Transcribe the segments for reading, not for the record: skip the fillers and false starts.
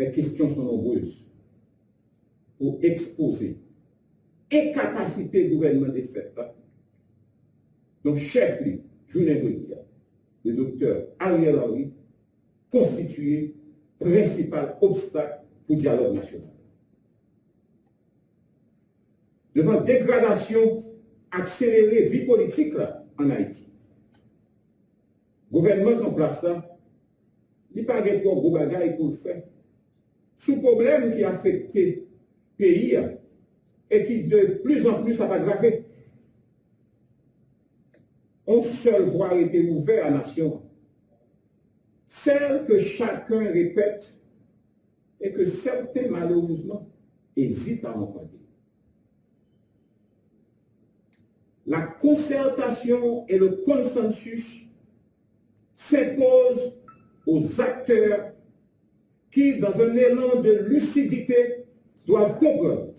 les questions sont nombreuses pour exposer incapacité du gouvernement des faits. Donc, chef, journée de dire, le docteur Ariel Henry, constitué principal obstacle pour le dialogue national. Devant dégradation accélérée vie politique là, en Haïti, le gouvernement en place là, il n'y a pas de gros bagages pour le faire. Ce problème qui a affecté le pays et qui de plus en plus va aggraver. Une seule voie a été ouverte à la nation. Celle que chacun répète et que certains, malheureusement, hésitent à entendre. La concertation et le consensus s'imposent aux acteurs qui, dans un élan de lucidité, doivent comprendre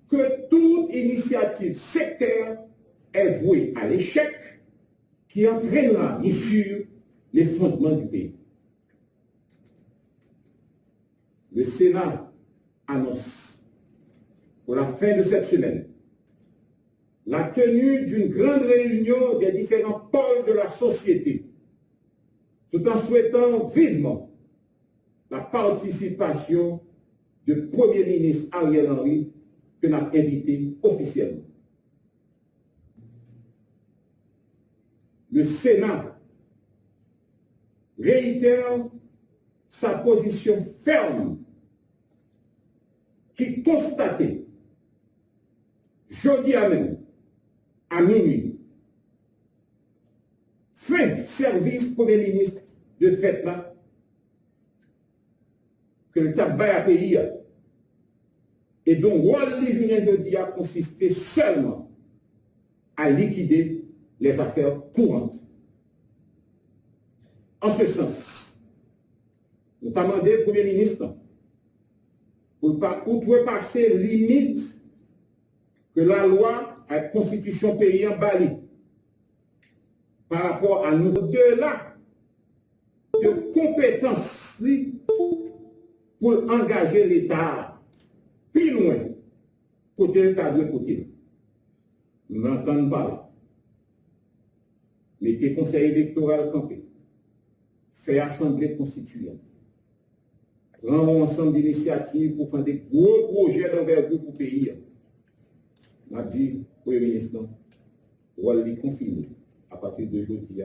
que toute initiative sectaire est vouée à l'échec qui entraînera, bien sûr, les fondements du pays. Le Sénat annonce pour la fin de cette semaine la tenue d'une grande réunion des différents pôles de la société, tout en souhaitant vivement la participation du Premier ministre Ariel Henry, que nous avons invité officiellement. Le Sénat réitère sa position ferme qui constatait jeudi à minuit, fin service Premier ministre de fait là, que le tabac a payé et dont rôle les journées jeudi a consisté seulement à liquider les affaires courantes. En ce sens, nous avons demandé au Premier ministre pour outrepasser limite que la loi à la constitution pays en Bali par rapport à nous au-delà de compétences pour engager l'État plus loin côté l'État de côté. Nous n'entendons pas. Mettez conseil électoral campé, fait assemblée constituante, prendre ensemble d'initiatives pour faire des gros projets d'envergure pour le pays. On a dit, Premier ministre, on va lui confiner à partir de aujourd'hui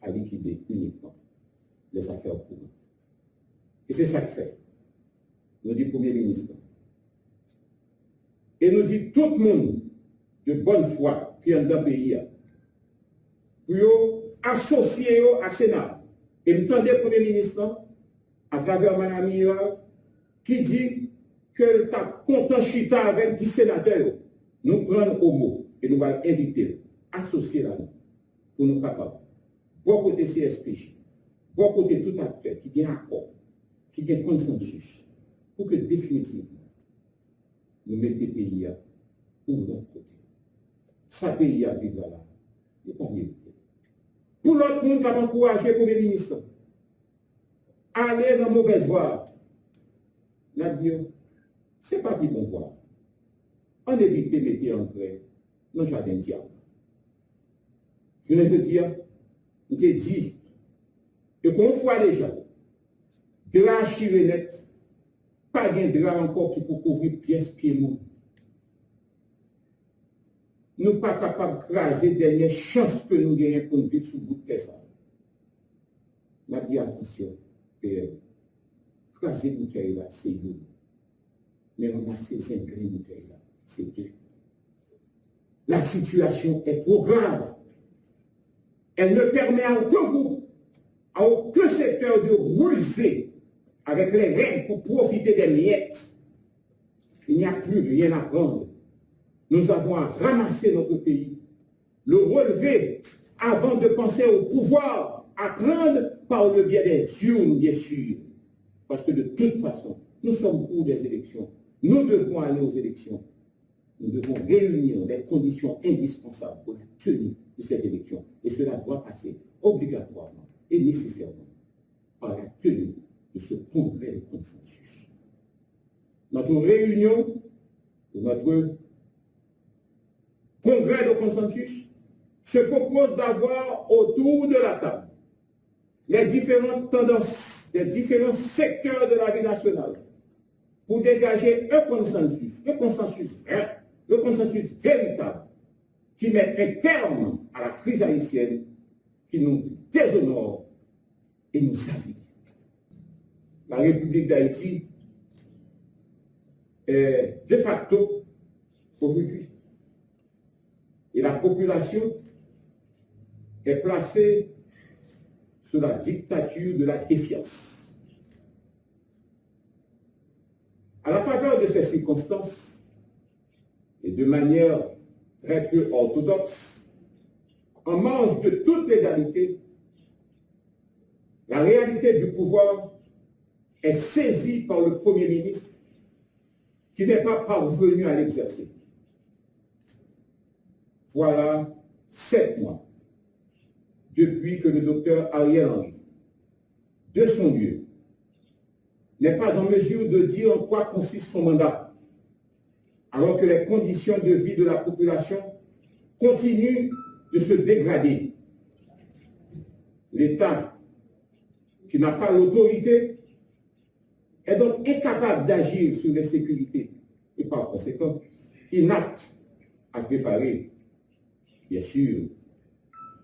à liquider uniquement les affaires courantes. Et c'est ça que fait. Nous dit Premier ministre. Et nous dit tout le monde de bonne foi qui est dans le pays pour associer à Sénat. Et nous entendez Premier ministre à travers Mme Mirage qui dit que tu as content chita avec 10 sénateurs. Nous prenons au mot et nous allons inviter, associer là pour nous capables. Bon côté CSPJ, bon côté tout acteur qui a un accord, qui a un consensus, pour que définitivement nous mettions le pays pour notre côté. Ça pays à vivre là, il n'y a pas mieux. Pour l'autre monde qui a encouragé le Premier ministre, aller dans la mauvaise voie, la dire, ce n'est pas plus bon voie. On évite de mettre en vrai dans le jardin diable. Je ne peux dire, je te dis, que qu'on voit déjà, drap chirenette, pas de drap encore qui peut couvrir pièce pied mou. Nous ne sommes pas capables de craser dernière chance que nous gagnons pour vivre sous le bout de personne. On a dit attention, craser bouteille là, c'est nous. Mais on a ces ingrédients bouteille là, c'est deux. La situation est trop grave. Elle ne permet à aucun groupe, à aucun secteur de ruser avec les règles pour profiter des miettes. Il n'y a plus rien à prendre. Nous avons à ramasser notre pays, le relever avant de penser au pouvoir, à prendre par le biais des urnes, bien sûr. Parce que de toute façon, nous sommes pour des élections. Nous devons aller aux élections. Nous devons réunir les conditions indispensables pour la tenue de ces élections. Et cela doit passer obligatoirement et nécessairement par la tenue de ce congrès de consensus. Notre réunion, notre congrès de consensus, se propose d'avoir autour de la table les différentes tendances, les différents secteurs de la vie nationale pour dégager un consensus vrai, le consensus véritable qui met un terme à la crise haïtienne qui nous déshonore et nous affaiblit. La République d'Haïti est de facto aujourd'hui. Et la population est placée sous la dictature de la défiance. À la faveur de ces circonstances, et de manière très peu orthodoxe, en marge de toute légalité, la réalité du pouvoir est saisie par le Premier ministre qui n'est pas parvenu à l'exercer. Voilà 7 mois depuis que le docteur Ariel Henry, de son lieu, n'est pas en mesure de dire en quoi consiste son mandat, alors que les conditions de vie de la population continuent de se dégrader. L'État, qui n'a pas l'autorité, est donc incapable d'agir sur les sécurités et par conséquent inapte à préparer, bien sûr,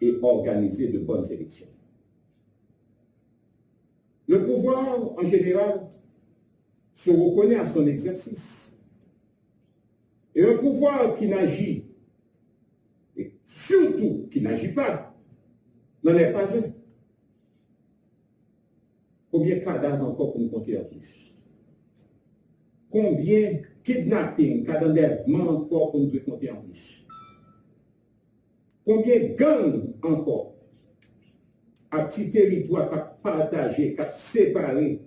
et organiser de bonnes élections. Le pouvoir, en général, se reconnaît à son exercice. Et un pouvoir qui n'agit, et surtout qui n'agit pas, n'en est pas un. Combien de cadavres encore pour nous compter en plus? Combien de kidnappings, cas d'enlèvement encore pour nous compter en plus? Combien de gangs encore à petit territoire qu'à partager, qu'à séparer,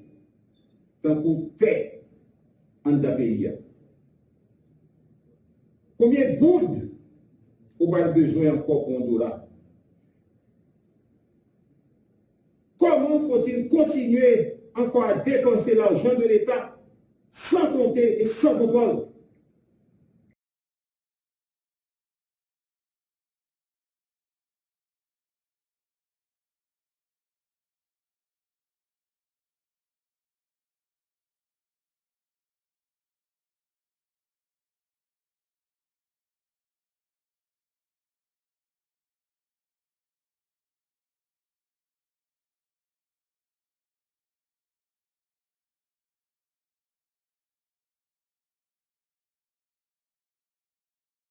tant pour terre en pays? Combien de gouttes on a besoin encore pour nous là? Comment faut-il continuer encore à dépenser l'argent de l'État sans compter et sans contrôle?